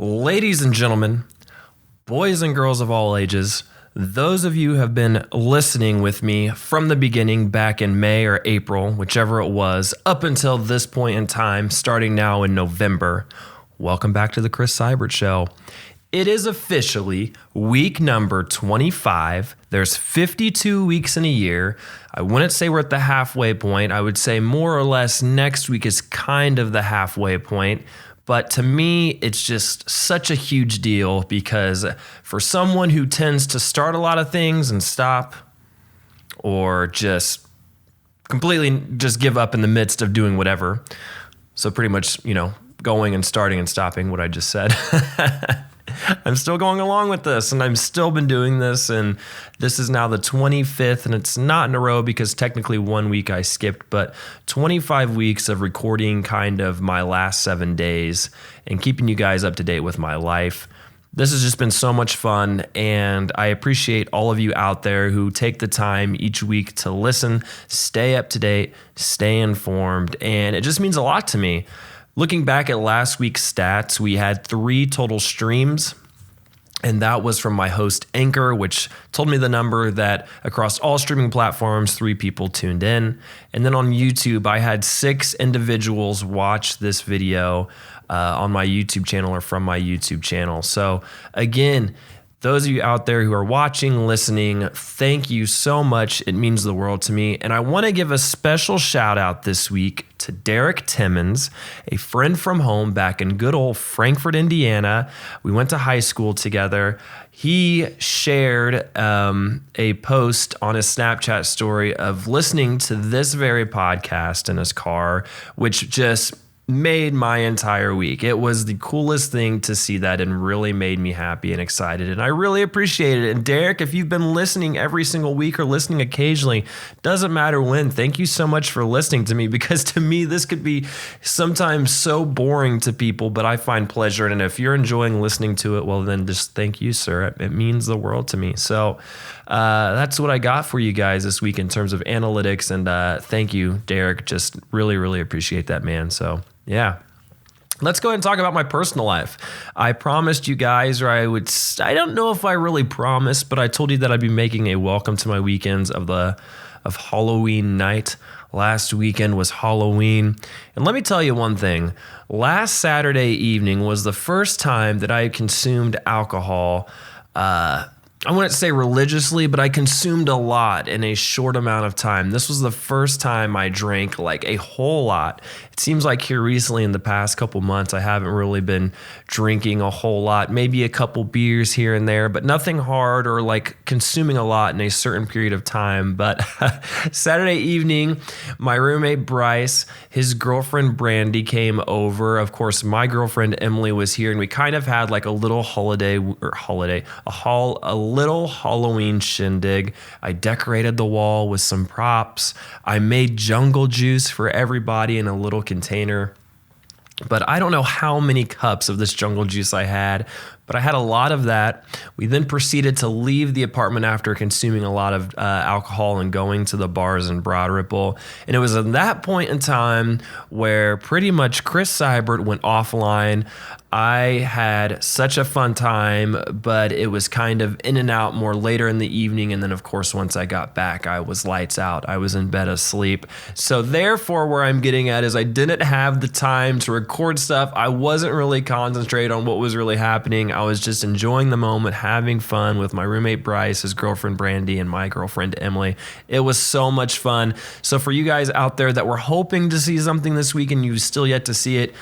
Ladies and gentlemen, boys and girls of all ages, those of you who have been listening with me from the beginning back in May or April, whichever it was, up until this point in time, starting now in November, welcome back to the Chris Seibert Show. It is officially week number 25. There's 52 weeks in a year. I wouldn't say we're at the halfway point. I would say more or less next week is kind of the halfway point. But to me, it's just such a huge deal because for someone who tends to start a lot of things and stop, or just completely just give up in the midst of doing whatever. So pretty much, going and starting and stopping what I just said. I'm still going along with this, and I've still been doing this, and this is now the 25th, and it's not in a row because technically 1 week I skipped, but 25 weeks of recording kind of my last 7 days and keeping you guys up to date with my life. This has just been so much fun, and I appreciate all of you out there who take the time each week to listen, stay up to date, stay informed, and it just means a lot to me. Looking back at last week's stats, we had 3 total streams, and that was from my host Anchor, which told me the number that across all streaming platforms, 3 people tuned in. And then on YouTube, I had 6 individuals watch this video on my YouTube channel or from my YouTube channel. So again, those of you out there who are watching, listening, thank you so much. It means the world to me. And I want to give a special shout out this week to Derek Timmons, a friend from home back in good old Frankfort, Indiana. We went to high school together. He shared a post on his Snapchat story of listening to this very podcast in his car, which just made my entire week. It was the coolest thing to see that and really made me happy and excited. And I really appreciate it. And Derek, if you've been listening every single week or listening occasionally, doesn't matter when, thank you so much for listening to me, because to me, this could be sometimes so boring to people, but I find pleasure in it. And if you're enjoying listening to it, well, then just thank you, sir. It means the world to me. So that's what I got for you guys this week in terms of analytics. And thank you, Derek. Just really, really appreciate that, man. So yeah. Let's go ahead and talk about my personal life. I promised you guys, or I don't know if I really promised, but I told you that I'd be making a welcome to my weekends of Halloween night. Last weekend was Halloween. And let me tell you one thing. Last Saturday evening was the first time that I consumed alcohol. I wouldn't say religiously, but I consumed a lot in a short amount of time. This was the first time I drank like a whole lot. It seems like here recently in the past couple months, I haven't really been drinking a whole lot, maybe a couple beers here and there, but nothing hard or like consuming a lot in a certain period of time. But Saturday evening, my roommate Bryce, his girlfriend Brandy came over. Of course, my girlfriend Emily was here, and we kind of had like a little little Halloween shindig. I decorated the wall with some props. I made jungle juice for everybody in a little container. But I don't know how many cups of this jungle juice I had, but I had a lot of that. We then proceeded to leave the apartment after consuming a lot of alcohol and going to the bars in Broad Ripple. And it was at that point in time where pretty much Chris Seibert went offline. I had such a fun time, but it was kind of in and out more later in the evening. And then, of course, once I got back, I was lights out. I was in bed asleep. So therefore, where I'm getting at is I didn't have the time to record stuff. I wasn't really concentrating on what was really happening. I was just enjoying the moment, having fun with my roommate Bryce, his girlfriend Brandy, and my girlfriend Emily. It was so much fun. So for you guys out there that were hoping to see something this week and you've still yet to see it,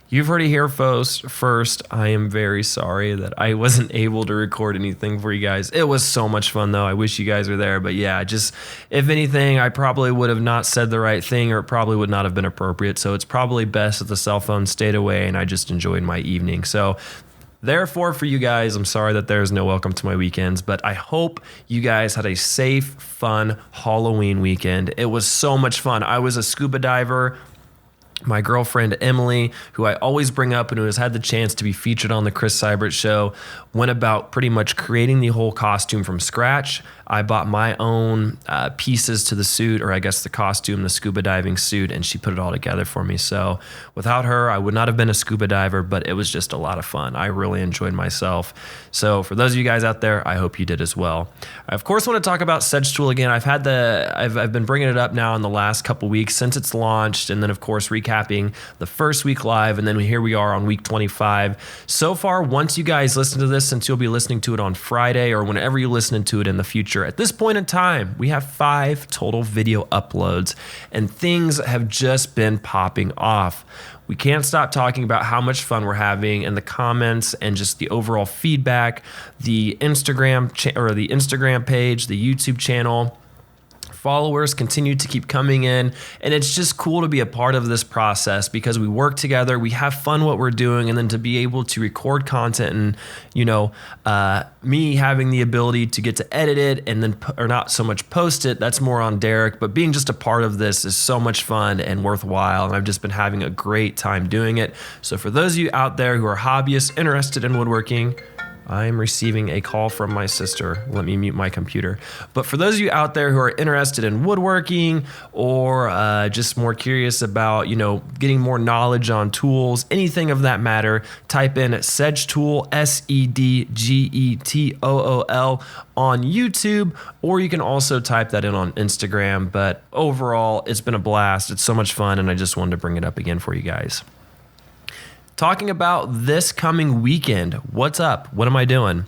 you've heard it here first. I am very sorry that I wasn't able to record anything for you guys. It was so much fun, though. I wish you guys were there. But yeah, just if anything, I probably would have not said the right thing, or it probably would not have been appropriate. So it's probably best that the cell phone stayed away and I just enjoyed my evening. So therefore, for you guys, I'm sorry that there's no welcome to my weekends, but I hope you guys had a safe, fun Halloween weekend. It was so much fun. I was a scuba diver. My girlfriend, Emily, who I always bring up and who has had the chance to be featured on the Chris Seibert Show, went about pretty much creating the whole costume from scratch. I bought my own pieces to the suit, or I guess the costume, the scuba diving suit, and she put it all together for me. So without her, I would not have been a scuba diver, but it was just a lot of fun. I really enjoyed myself. So for those of you guys out there, I hope you did as well. I of course want to talk about Sedgetool again. I've been bringing it up now in the last couple weeks since it's launched, and then of course recapping the first week live, and then here we are on week 25. So far, once you guys listen to this, since you'll be listening to it on Friday or whenever you listen to it in the future, at this point in time, we have 5 total video uploads, and things have just been popping off. We can't stop talking about how much fun we're having, and the comments and just the overall feedback, the Instagram page, the YouTube channel. Followers continue to keep coming in, and it's just cool to be a part of this process because we work together, we have fun what we're doing, and then to be able to record content and me having the ability to get to edit it and then or not so much post it, that's more on Derek, but being just a part of this is so much fun and worthwhile, and I've just been having a great time doing it. So for those of you out there who are hobbyists interested in woodworking, I'm receiving a call from my sister. Let me mute my computer. But for those of you out there who are interested in woodworking or just more curious about, getting more knowledge on tools, anything of that matter, type in Sedgetool, Sedgetool on YouTube, or you can also type that in on Instagram. But overall, it's been a blast. It's so much fun, and I just wanted to bring it up again for you guys. Talking about this coming weekend, what's up? What am I doing?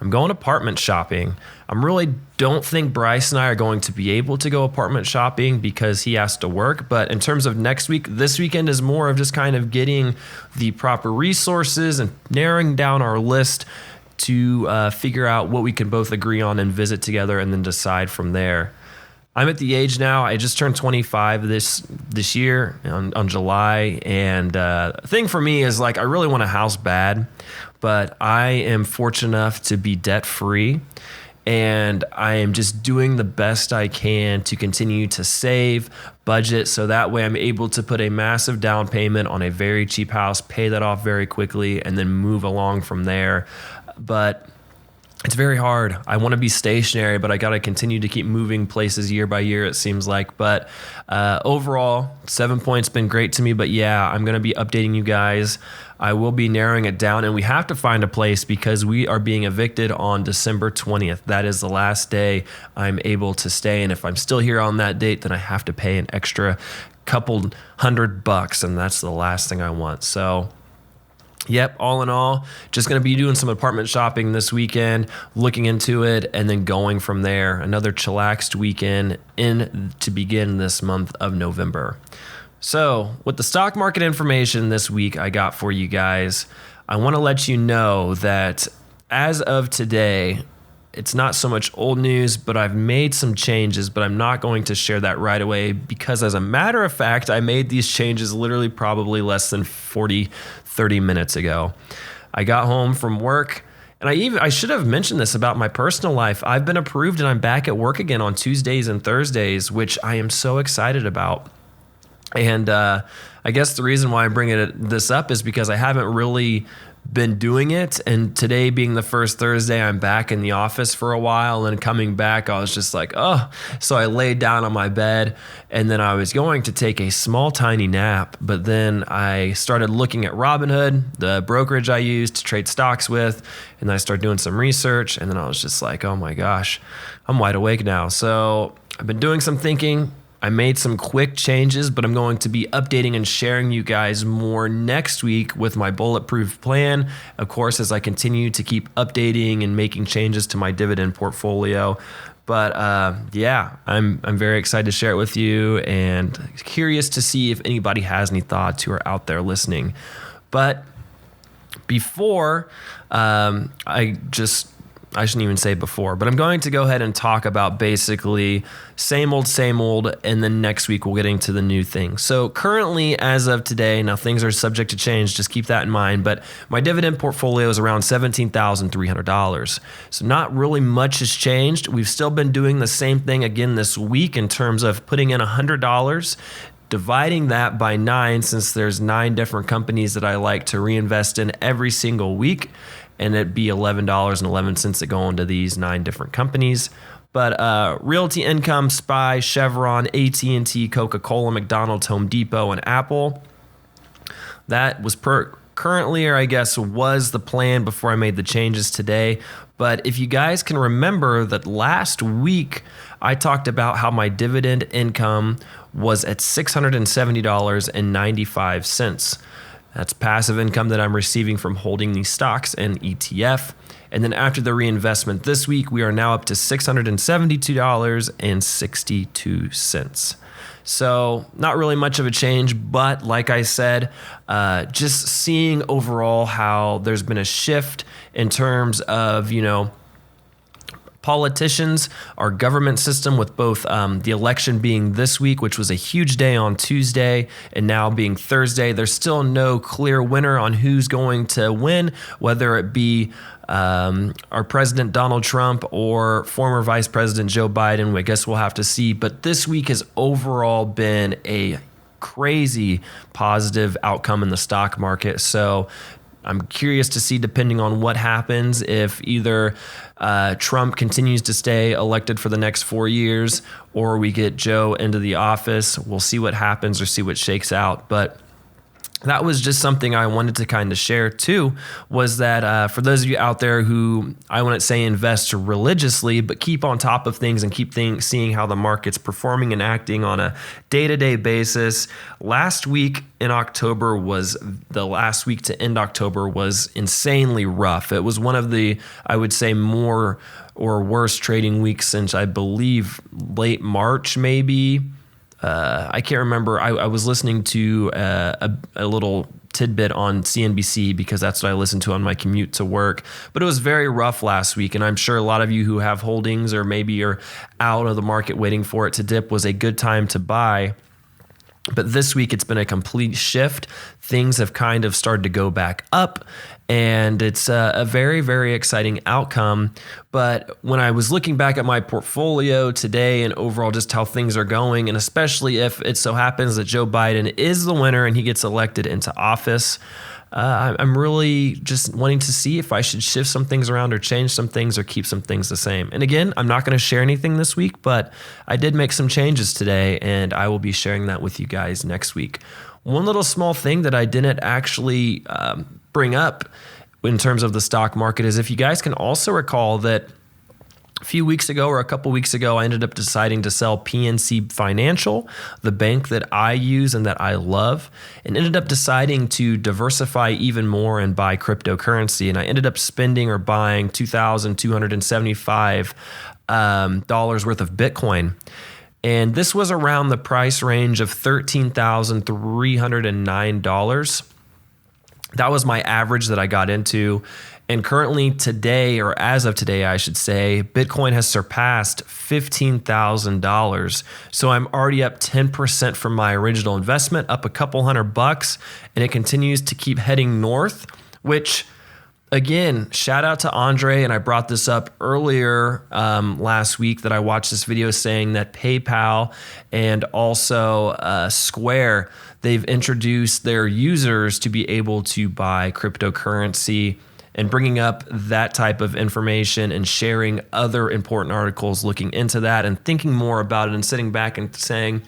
I'm going apartment shopping. I really don't think Bryce and I are going to be able to go apartment shopping because he has to work. But in terms of next week, this weekend is more of just kind of getting the proper resources and narrowing down our list to figure out what we can both agree on and visit together and then decide from there. I'm at the age now, I just turned 25 this year on July, and the thing for me is I really want a house bad, but I am fortunate enough to be debt free, and I am just doing the best I can to continue to save, budget, so that way I'm able to put a massive down payment on a very cheap house, pay that off very quickly, and then move along from there. But it's very hard. I want to be stationary, but I got to continue to keep moving places year by year, it seems like. But overall, 7 points been great to me. But yeah, I'm going to be updating you guys. I will be narrowing it down, and we have to find a place because we are being evicted on December 20th. That is the last day I'm able to stay. And if I'm still here on that date, then I have to pay an extra couple $100, and that's the last thing I want. So yep, all in all, just going to be doing some apartment shopping this weekend, looking into it, and then going from there. Another chillaxed weekend to begin this month of November. So with the stock market information this week I got for you guys, I want to let you know that as of today, it's not so much old news, but I've made some changes, but I'm not going to share that right away because as a matter of fact, I made these changes literally probably less than 30 minutes ago. I got home from work, and I should have mentioned this about my personal life. I've been approved and I'm back at work again on Tuesdays and Thursdays, which I am so excited about. And I guess the reason why I'm bringing this up is because I haven't really been doing it, and today being the first Thursday, I'm back in the office for a while, and coming back I was just like, oh. So I laid down on my bed, and then I was going to take a small tiny nap, but then I started looking at Robinhood, the brokerage I use to trade stocks with, and I started doing some research, and then I was just like, oh my gosh, I'm wide awake now. So I've been doing some thinking. I made some quick changes, but I'm going to be updating and sharing you guys more next week with my bulletproof plan. Of course, as I continue to keep updating and making changes to my dividend portfolio. But yeah, I'm very excited to share it with you and curious to see if anybody has any thoughts who are out there listening. But before I shouldn't even say before, but I'm going to go ahead and talk about basically same old, and then next week we'll get into the new thing. So currently, as of today, now things are subject to change, just keep that in mind, but my dividend portfolio is around $17,300. So not really much has changed. We've still been doing the same thing again this week in terms of putting in $100, dividing that by 9, since there's 9 different companies that I like to reinvest in every single week, and it'd be $11.11 that go into these 9 different companies. But Realty Income, SPY, Chevron, AT&T, Coca-Cola, McDonald's, Home Depot, and Apple. That was currently, or I guess was the plan before I made the changes today. But if you guys can remember that last week, I talked about how my dividend income was at $670.95. That's passive income that I'm receiving from holding these stocks and ETF. And then after the reinvestment this week, we are now up to $672.62. So not really much of a change, but like I said, just seeing overall how there's been a shift in terms of, politicians, our government system, with both the election being this week, which was a huge day on Tuesday, and now being Thursday. There's still no clear winner on who's going to win, whether it be our president Donald Trump or former Vice President Joe Biden. I guess we'll have to see. But this week has overall been a crazy positive outcome in the stock market. So I'm curious to see, depending on what happens, if either Trump continues to stay elected for the next 4 years or we get Joe into the office. We'll see what happens or see what shakes out. But that was just something I wanted to kind of share too, was that for those of you out there who, I wouldn't say invest religiously, but keep on top of things and keep seeing how the market's performing and acting on a day-to-day basis. Last week in October was the last week to end October was insanely rough. It was one of the, I would say, more or worse trading weeks since I believe late March maybe. I can't remember. I was listening to a little tidbit on CNBC because that's what I listen to on my commute to work. But it was very rough last week, and I'm sure a lot of you who have holdings or maybe you're out of the market waiting for it to dip was a good time to buy. But this week, it's been a complete shift. Things have kind of started to go back up, and it's a very, very exciting outcome. But when I was looking back at my portfolio today and overall just how things are going, and especially if it so happens that Joe Biden is the winner and he gets elected into office, I'm really just wanting to see if I should shift some things around or change some things or keep some things the same. And again, I'm not going to share anything this week, but I did make some changes today, and I will be sharing that with you guys next week. One little small thing that I didn't actually bring up in terms of the stock market is if you guys can also recall that a few weeks ago or a couple weeks ago, I ended up deciding to sell PNC Financial, the bank that I use and that I love, and ended up deciding to diversify even more and buy cryptocurrency. And I ended up spending or buying $2,275 worth of Bitcoin. And this was around the price range of $13,309. That was my average that I got into. And currently today, or as of today, I should say, Bitcoin has surpassed $15,000. So I'm already up 10% from my original investment, up a couple $100, and it continues to keep heading north, which again, shout out to Andre. And I brought this up earlier last week that I watched this video saying that PayPal and also Square, they've introduced their users to be able to buy cryptocurrency, and bringing up that type of information and sharing other important articles looking into that and thinking more about it and sitting back and saying,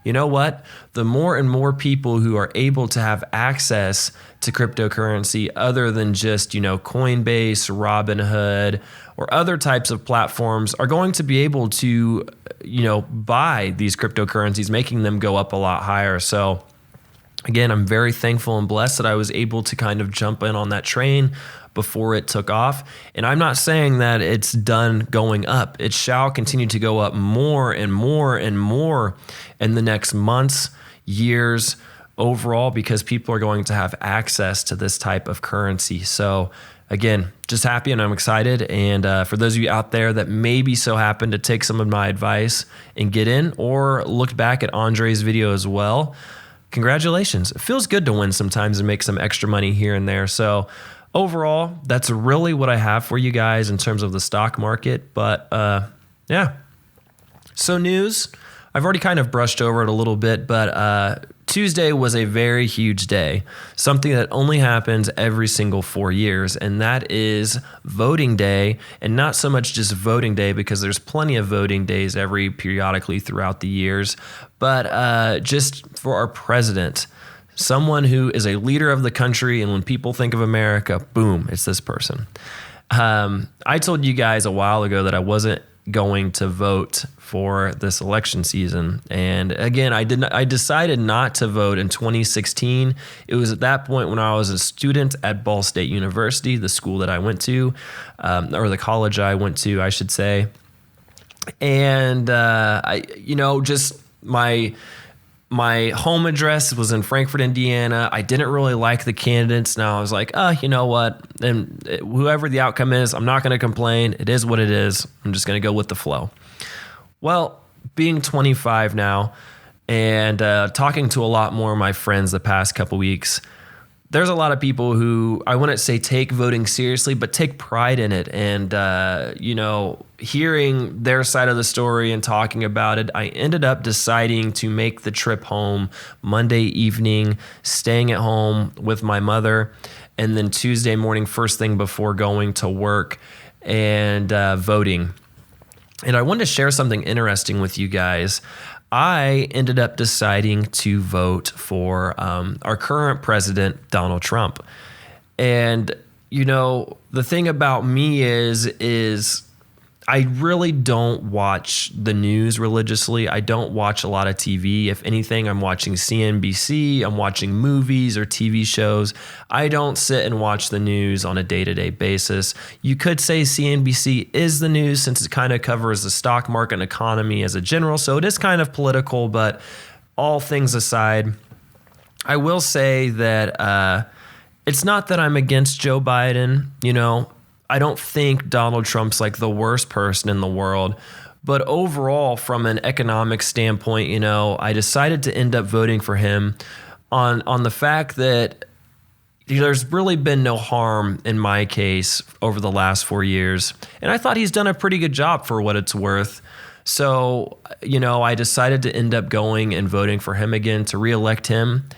you know what? The more and more people who are able to have access to cryptocurrency other than just, Coinbase, Robinhood, or other types of platforms are going to be able to, buy these cryptocurrencies, making them go up a lot higher. So again, I'm very thankful and blessed that I was able to kind of jump in on that train before it took off. And I'm not saying that it's done going up. It shall continue to go up more and more and more in the next months, years overall, because people are going to have access to this type of currency. So again, just happy and I'm excited. And for those of you out there that maybe so happen to take some of my advice and get in or look back at Andre's video as well, congratulations. It feels good to win sometimes and make some extra money here and there. So overall, that's really what I have for you guys in terms of the stock market. But yeah. So news, I've already kind of brushed over it a little bit, but Tuesday was a very huge day, something that only happens every single 4 years, and that is voting day, and not so much just voting day because there's plenty of voting days periodically throughout the years, but just for our president, someone who is a leader of the country, and when people think of America, boom, it's this person. I told you guys a while ago that I wasn't going to vote for this election season. And again, I decided not to vote in 2016. It was at that point when I was a student at Ball State University, the school that I went to, or the college I went to, I should say. And, my home address was in Frankfort, Indiana. I didn't really like the candidates. Now I was like, you know what? And whoever the outcome is, I'm not going to complain. It is what it is. I'm just going to go with the flow. Well, being 25 now and talking to a lot more of my friends the past couple weeks, there's a lot of people who I wouldn't say take voting seriously, but take pride in it. And, hearing their side of the story and talking about it, I ended up deciding to make the trip home Monday evening, staying at home with my mother, and then Tuesday morning, first thing before going to work and voting. And I wanted to share something interesting with you guys. I ended up deciding to vote for our current president, Donald Trump. And, the thing about me is I really don't watch the news religiously. I don't watch a lot of TV. If anything, I'm watching CNBC, I'm watching movies or TV shows. I don't sit and watch the news on a day-to-day basis. You could say CNBC is the news since it kind of covers the stock market and economy as a general, so it is kind of political, but all things aside, I will say that it's not that I'm against Joe Biden, I don't think Donald Trump's like the worst person in the world, but overall, from an economic standpoint, I decided to end up voting for him on the fact that there's really been no harm in my case over the last 4 years, and I thought he's done a pretty good job for what it's worth. So, I decided to end up going and voting for him again to reelect him.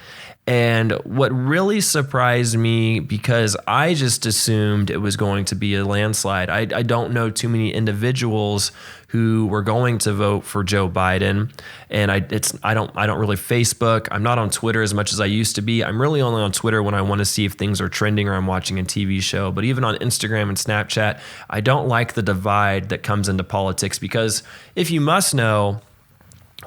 And what really surprised me, because I just assumed it was going to be a landslide. I don't know too many individuals who were going to vote for Joe Biden, and I don't really Facebook. I'm not on Twitter as much as I used to be. I'm really only on Twitter when I want to see if things are trending or I'm watching a TV show. But even on Instagram and Snapchat, I don't like the divide that comes into politics, because if you must know,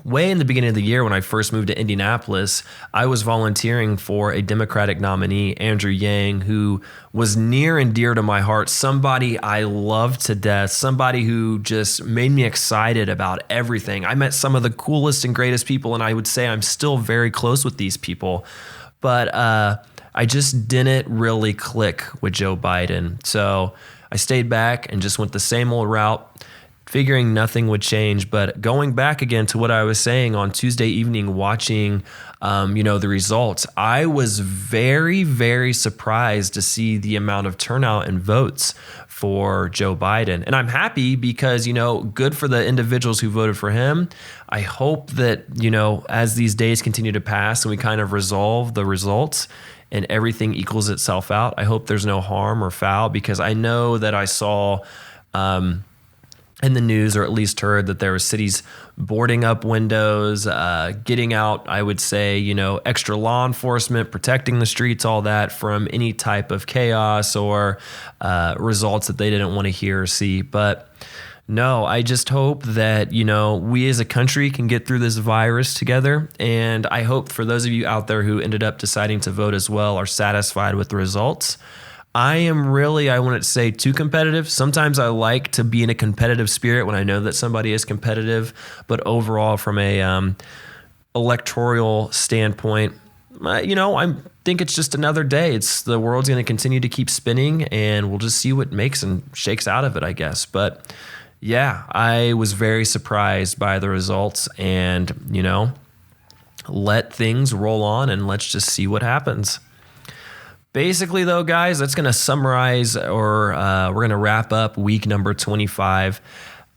way in the beginning of the year when I first moved to Indianapolis, I was volunteering for a Democratic nominee, Andrew Yang, who was near and dear to my heart, somebody I loved to death, somebody who just made me excited about everything. I met some of the coolest and greatest people, and I would say I'm still very close with these people. But I just didn't really click with Joe Biden. So I stayed back and just went the same old route, figuring nothing would change. But going back again to what I was saying on Tuesday evening, watching, the results, I was very, very surprised to see the amount of turnout and votes for Joe Biden. And I'm happy because, good for the individuals who voted for him. I hope that, as these days continue to pass and we kind of resolve the results and everything equals itself out, I hope there's no harm or foul, because I know that I saw, in the news, or at least heard, that there were cities boarding up windows, getting out, I would say, extra law enforcement, protecting the streets, all that from any type of chaos or results that they didn't want to hear or see. But no, I just hope that, we as a country can get through this virus together. And I hope for those of you out there who ended up deciding to vote as well are satisfied with the results. I am really, I wouldn't say too competitive. Sometimes I like to be in a competitive spirit when I know that somebody is competitive, but overall from a electoral standpoint, I think it's just another day. The world's going to continue to keep spinning, and we'll just see what makes and shakes out of it, I guess. But yeah, I was very surprised by the results, and, let things roll on and let's just see what happens. Basically, though, guys, that's going to summarize, or we're going to wrap up week number 25.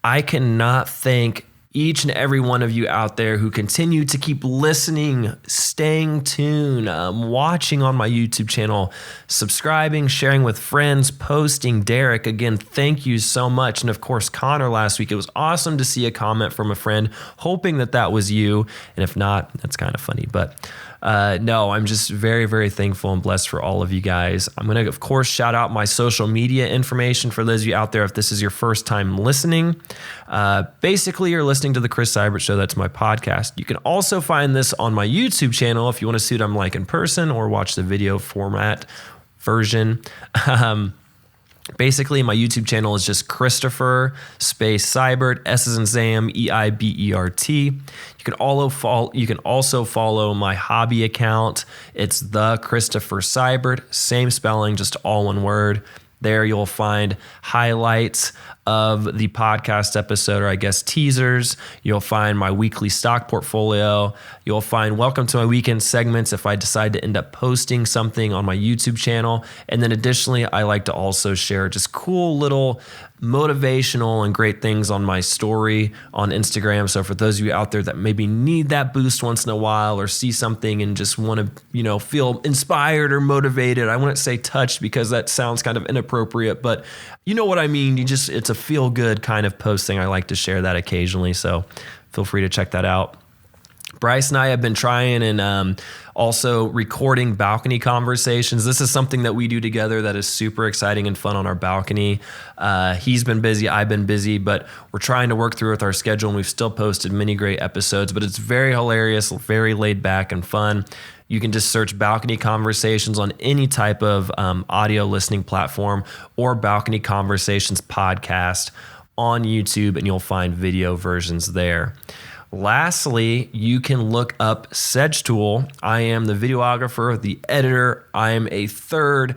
I cannot thank each and every one of you out there who continue to keep listening, staying tuned, watching on my YouTube channel, subscribing, sharing with friends, posting. Derek, again, thank you so much. And of course, Connor last week. It was awesome to see a comment from a friend, hoping that was you. And if not, that's kind of funny. But no, I'm just very, very thankful and blessed for all of you guys. I'm going to, of course, shout out my social media information for those of you out there. If this is your first time listening, basically you're listening to the Chris Seibert Show. That's my podcast. You can also find this on my YouTube channel if you want to see what I'm like in person or watch the video format version. Basically, my YouTube channel is just Christopher space Seibert, S as in Sam, Eibert. You can also follow my hobby account. It's the Christopher Seibert, same spelling, just all one word. There you'll find highlights of the podcast episode, or I guess teasers. You'll find my weekly stock portfolio. You'll find welcome to my weekend segments if I decide to end up posting something on my YouTube channel. And then additionally, I like to also share just cool little motivational and great things on my story on Instagram. So for those of you out there that maybe need that boost once in a while or see something and just want to, feel inspired or motivated, I wouldn't say touched because that sounds kind of inappropriate, but you know what I mean? It's a feel good kind of posting. I like to share that occasionally. So feel free to check that out. Bryce and I have been trying and also recording balcony conversations. This is something that we do together that is super exciting and fun on our balcony. He's been busy, I've been busy, but we're trying to work through with our schedule, and we've still posted many great episodes, but it's very hilarious, very laid back and fun. You can just search Balcony Conversations on any type of audio listening platform or Balcony Conversations podcast on YouTube, and you'll find video versions there. Lastly, you can look up Sedgetool. I am the videographer, the editor. I am a third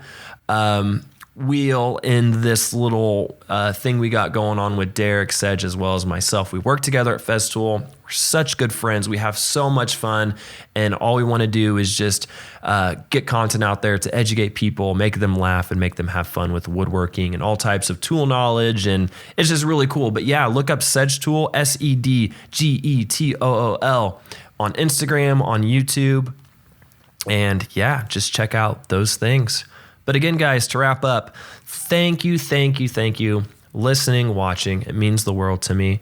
wheel in this little thing we got going on with Derek Sedge as well as myself. We work together at Festool. We're such good friends. We have so much fun, and all we want to do is just get content out there to educate people, make them laugh, and make them have fun with woodworking and all types of tool knowledge, and it's just really cool. But yeah, look up Sedgetool, Sedgetool, on Instagram, on YouTube, and yeah, just check out those things. But again, guys, to wrap up, thank you, listening, watching. It means the world to me.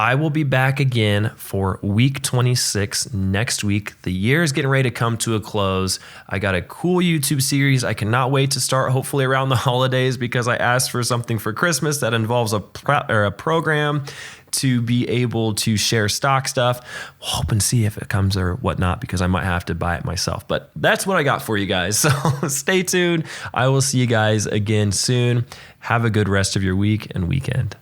I will be back again for week 26 next week. The year is getting ready to come to a close. I got a cool YouTube series I cannot wait to start, hopefully around the holidays, because I asked for something for Christmas that involves a program to be able to share stock stuff. We'll hope and see if it comes or whatnot, because I might have to buy it myself. But that's what I got for you guys. So stay tuned. I will see you guys again soon. Have a good rest of your week and weekend.